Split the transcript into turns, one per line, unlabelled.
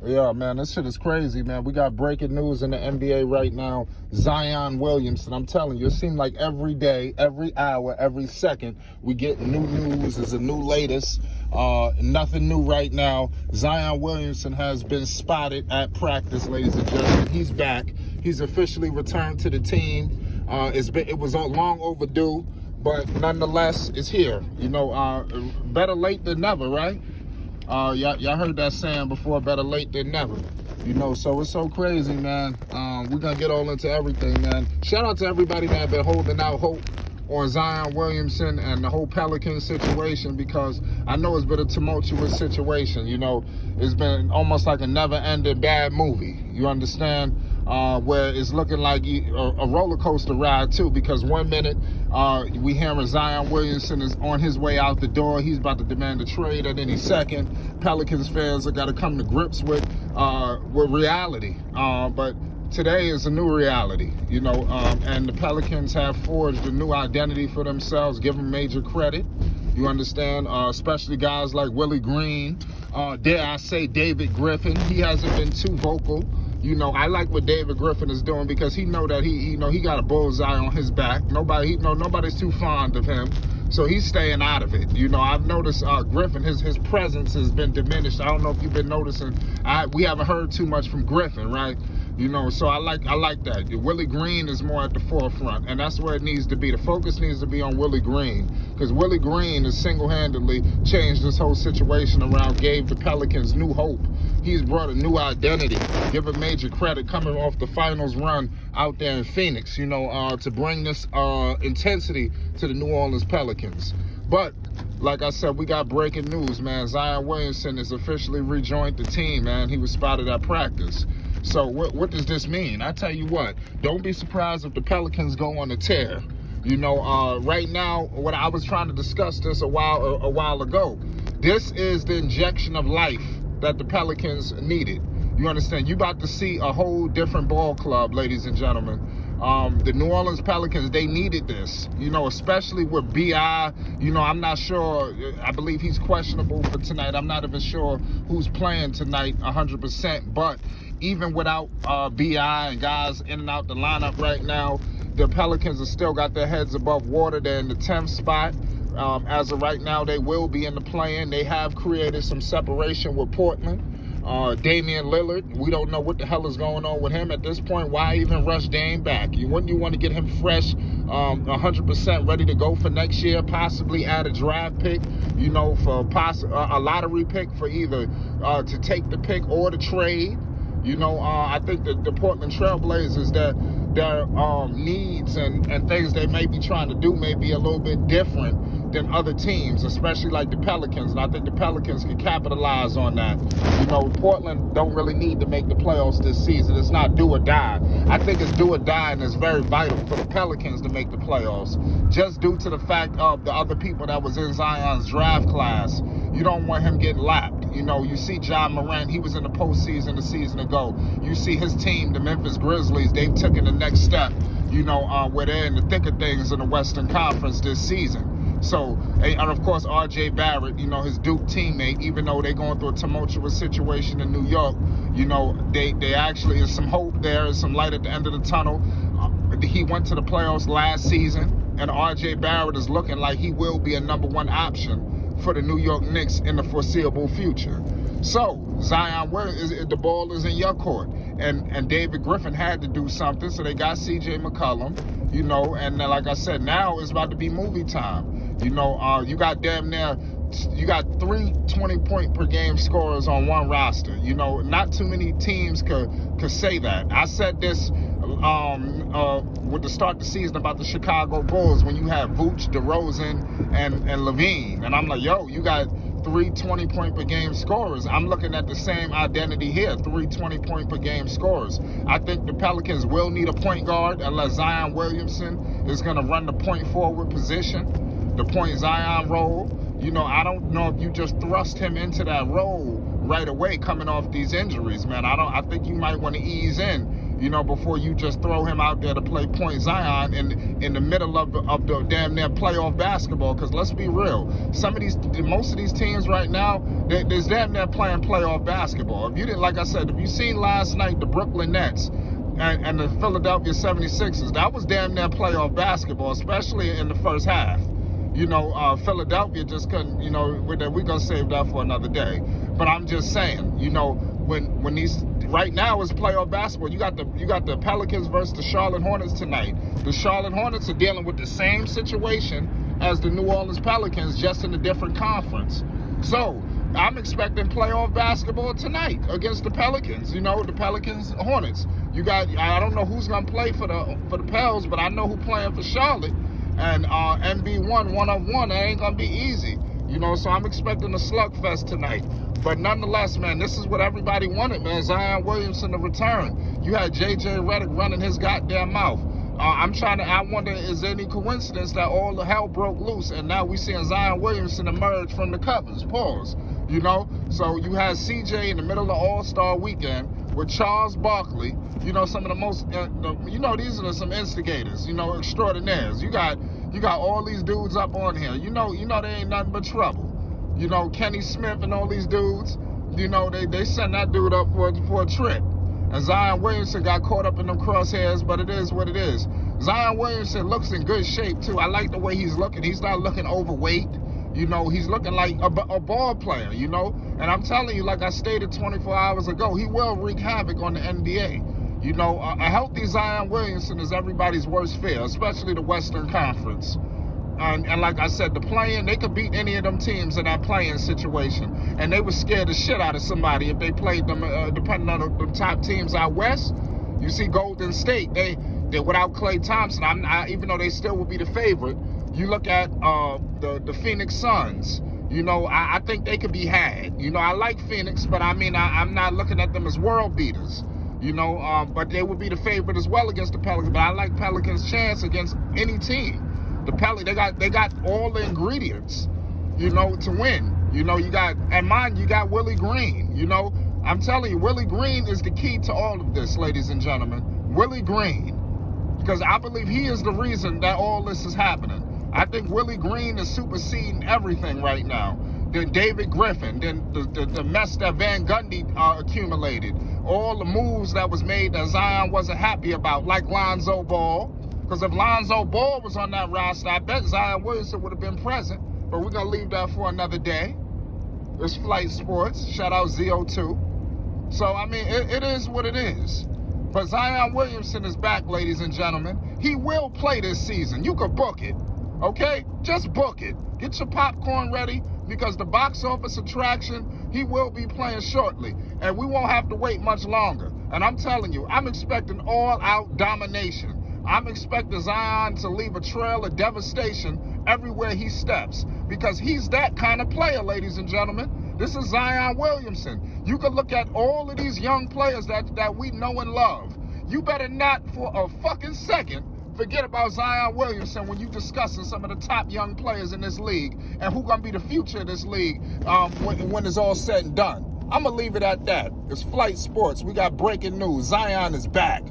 Yeah, man, this shit is crazy, man. We got breaking news in the NBA right now. Zion Williamson, I'm telling you, it seems like every day, every hour, every second, we get new news. There's a new latest. Nothing new right now. Zion Williamson has been spotted at practice, ladies and gentlemen. He's back. He's officially returned to the team. It was long overdue, but nonetheless, it's here. You know, better late than never, right? Y'all heard that saying before, better late than never. You know, so it's so crazy, man. We're going to get all into everything, man. Shout out to everybody that have been holding out hope on Zion Williamson and the whole Pelicans situation, because I know it's been a tumultuous situation. You know, it's been almost like a never-ending bad movie. You understand? Where it's looking like a roller coaster ride too, because 1 minute we hearing Zion Williamson is on his way out the door, he's about to demand a trade at any second. Pelicans fans have got to come to grips with reality, but today is a new reality, you know, and the Pelicans have forged a new identity for themselves. Give them major credit. You understand, especially guys like Willie Green, dare I say David Griffin. He hasn't been too vocal. You know, I like what David Griffin is doing, because he know that he got a bullseye on his back. Nobody's too fond of him, so he's staying out of it. You know, I've noticed Griffin, his presence has been diminished. I don't know if you've been noticing. We haven't heard too much from Griffin, right? You know, so I like that. Willie Green is more at the forefront, and that's where it needs to be. The focus needs to be on Willie Green, because Willie Green has single-handedly changed this whole situation around, gave the Pelicans new hope. He's brought a new identity. Give him major credit coming off the finals run out there in Phoenix, you know, to bring this intensity to the New Orleans Pelicans. But like I said, we got breaking news, man. Zion Williamson has officially rejoined the team, man. He was spotted at practice. So what does this mean? I tell you what, don't be surprised if the Pelicans go on a tear. You know, right now, when I was trying to discuss this a while ago, this is the injection of life that the Pelicans needed. You understand? You about to see a whole different ball club, ladies and gentlemen. The New Orleans Pelicans, they needed this, you know, especially with B.I. You know, I'm not sure. I believe he's questionable for tonight. I'm not even sure who's playing tonight 100%. But even without B.I. and guys in and out the lineup right now, the Pelicans have still got their heads above water. They're in the 10th spot. As of right now, they will be in the play-in. They have created some separation with Portland. Damian Lillard, we don't know what the hell is going on with him at this point. Why even rush Dame back? Wouldn't you want to get him fresh, 100% ready to go for next year? Possibly add a draft pick, you know, for a lottery pick for either to take the pick or the trade. You know, I think that the Portland Trailblazers, their needs and things they may be trying to do may be a little bit different than other teams, especially like the Pelicans. And I think the Pelicans can capitalize on that. You know, Portland don't really need to make the playoffs this season. It's not do or die. I think it's do or die, and it's very vital for the Pelicans to make the playoffs, just due to the fact of the other people that was in Zion's draft class. You don't want him getting lapped. You know, you see John Morant, he was in the postseason a season ago. You see his team, the Memphis Grizzlies, they've taken the next step, you know, where they're in the thick of things in the Western Conference this season. So, and of course, R.J. Barrett, you know, his Duke teammate, even though they're going through a tumultuous situation in New York, you know, they actually, is some hope there, is some light at the end of the tunnel. He went to the playoffs last season, and R.J. Barrett is looking like he will be a number one option for the New York Knicks in the foreseeable future. So, Zion, the ball is in your court. And David Griffin had to do something, so they got C.J. McCollum, you know, and like I said, now it's about to be movie time. You know, you got damn near, you got 3 20-point per game scorers on one roster. You know, not too many teams could say that. I said this with the start of the season about the Chicago Bulls, when you have Vooch, DeRozan, and Levine. And I'm like, yo, you got 3 20-point per game scorers. I'm looking at the same identity here, 3 20-point per game scorers. I think the Pelicans will need a point guard unless Zion Williamson is going to run the point forward position, the point Zion role. You know, I don't know if you just thrust him into that role right away coming off these injuries, man. I think you might want to ease in before you just throw him out there to play point Zion in the middle of the damn near playoff basketball. Because let's be real, most of these teams right now, there's damn near playing playoff basketball. If you seen last night the Brooklyn Nets and the Philadelphia 76ers, that was damn near playoff basketball, especially in the first half. Philadelphia just couldn't, we're going to save that for another day. But I'm just saying, when these, right now is playoff basketball, you got the Pelicans versus the Charlotte Hornets tonight. The Charlotte Hornets are dealing with the same situation as the New Orleans Pelicans, just in a different conference. So I'm expecting playoff basketball tonight against the Pelicans. The Pelicans Hornets. I don't know who's gonna play for the Pels, but I know who playing for Charlotte. And MB1 1-on-1, that ain't gonna be easy. So I'm expecting a slugfest tonight. But nonetheless, man, this is what everybody wanted, man. Zion Williamson to return. You had JJ Redick running his goddamn mouth. I wonder, is there any coincidence that all the hell broke loose and now we seeing Zion Williamson emerge from the covers? Pause. So you had CJ in the middle of All-Star Weekend with Charles Barkley, some of the most, these are some instigators, extraordinaires. You got all these dudes up on here. They ain't nothing but trouble. Kenny Smith and all these dudes, they sent that dude up for a trip. And Zion Williamson got caught up in them crosshairs, but it is what it is. Zion Williamson looks in good shape, too. I like the way he's looking. He's not looking overweight. He's looking like a ball player, And I'm telling you, like I stated 24 hours ago, he will wreak havoc on the NBA. A healthy Zion Williamson is everybody's worst fear, especially the Western Conference. And like I said, the play-in, they could beat any of them teams in that play-in situation. And they would scare the shit out of somebody if they played them, depending on the top teams out west. You see Golden State, they without Klay Thompson, even though they still would be the favorite. You look at the Phoenix Suns. I think they could be had. I like Phoenix, but I'm not looking at them as world beaters. But they would be the favorite as well against the Pelicans. But I like Pelicans' chance against any team. They got all the ingredients, to win. You got Willie Green. I'm telling you, Willie Green is the key to all of this, ladies and gentlemen. Willie Green, because I believe he is the reason that all this is happening. I think Willie Green is superseding everything right now. Then David Griffin, then the mess that Van Gundy accumulated, all the moves that was made that Zion wasn't happy about, like Lonzo Ball. Because if Lonzo Ball was on that roster, I bet Zion Williamson would have been present. But we're going to leave that for another day. It's Flight Sports. Shout out ZO2. So, it is what it is. But Zion Williamson is back, ladies and gentlemen. He will play this season. You could book it. Okay? Just book it. Get your popcorn ready, because the box office attraction, he will be playing shortly. And we won't have to wait much longer. And I'm telling you, I'm expecting all-out domination. I'm expecting Zion to leave a trail of devastation everywhere he steps, because he's that kind of player, ladies and gentlemen. This is Zion Williamson. You can look at all of these young players that we know and love. You better not for a fucking second forget about Zion Williamson when you're discussing some of the top young players in this league and who's going to be the future of this league when it's all said and done. I'm going to leave it at that. It's Flight Sports. We got breaking news. Zion is back.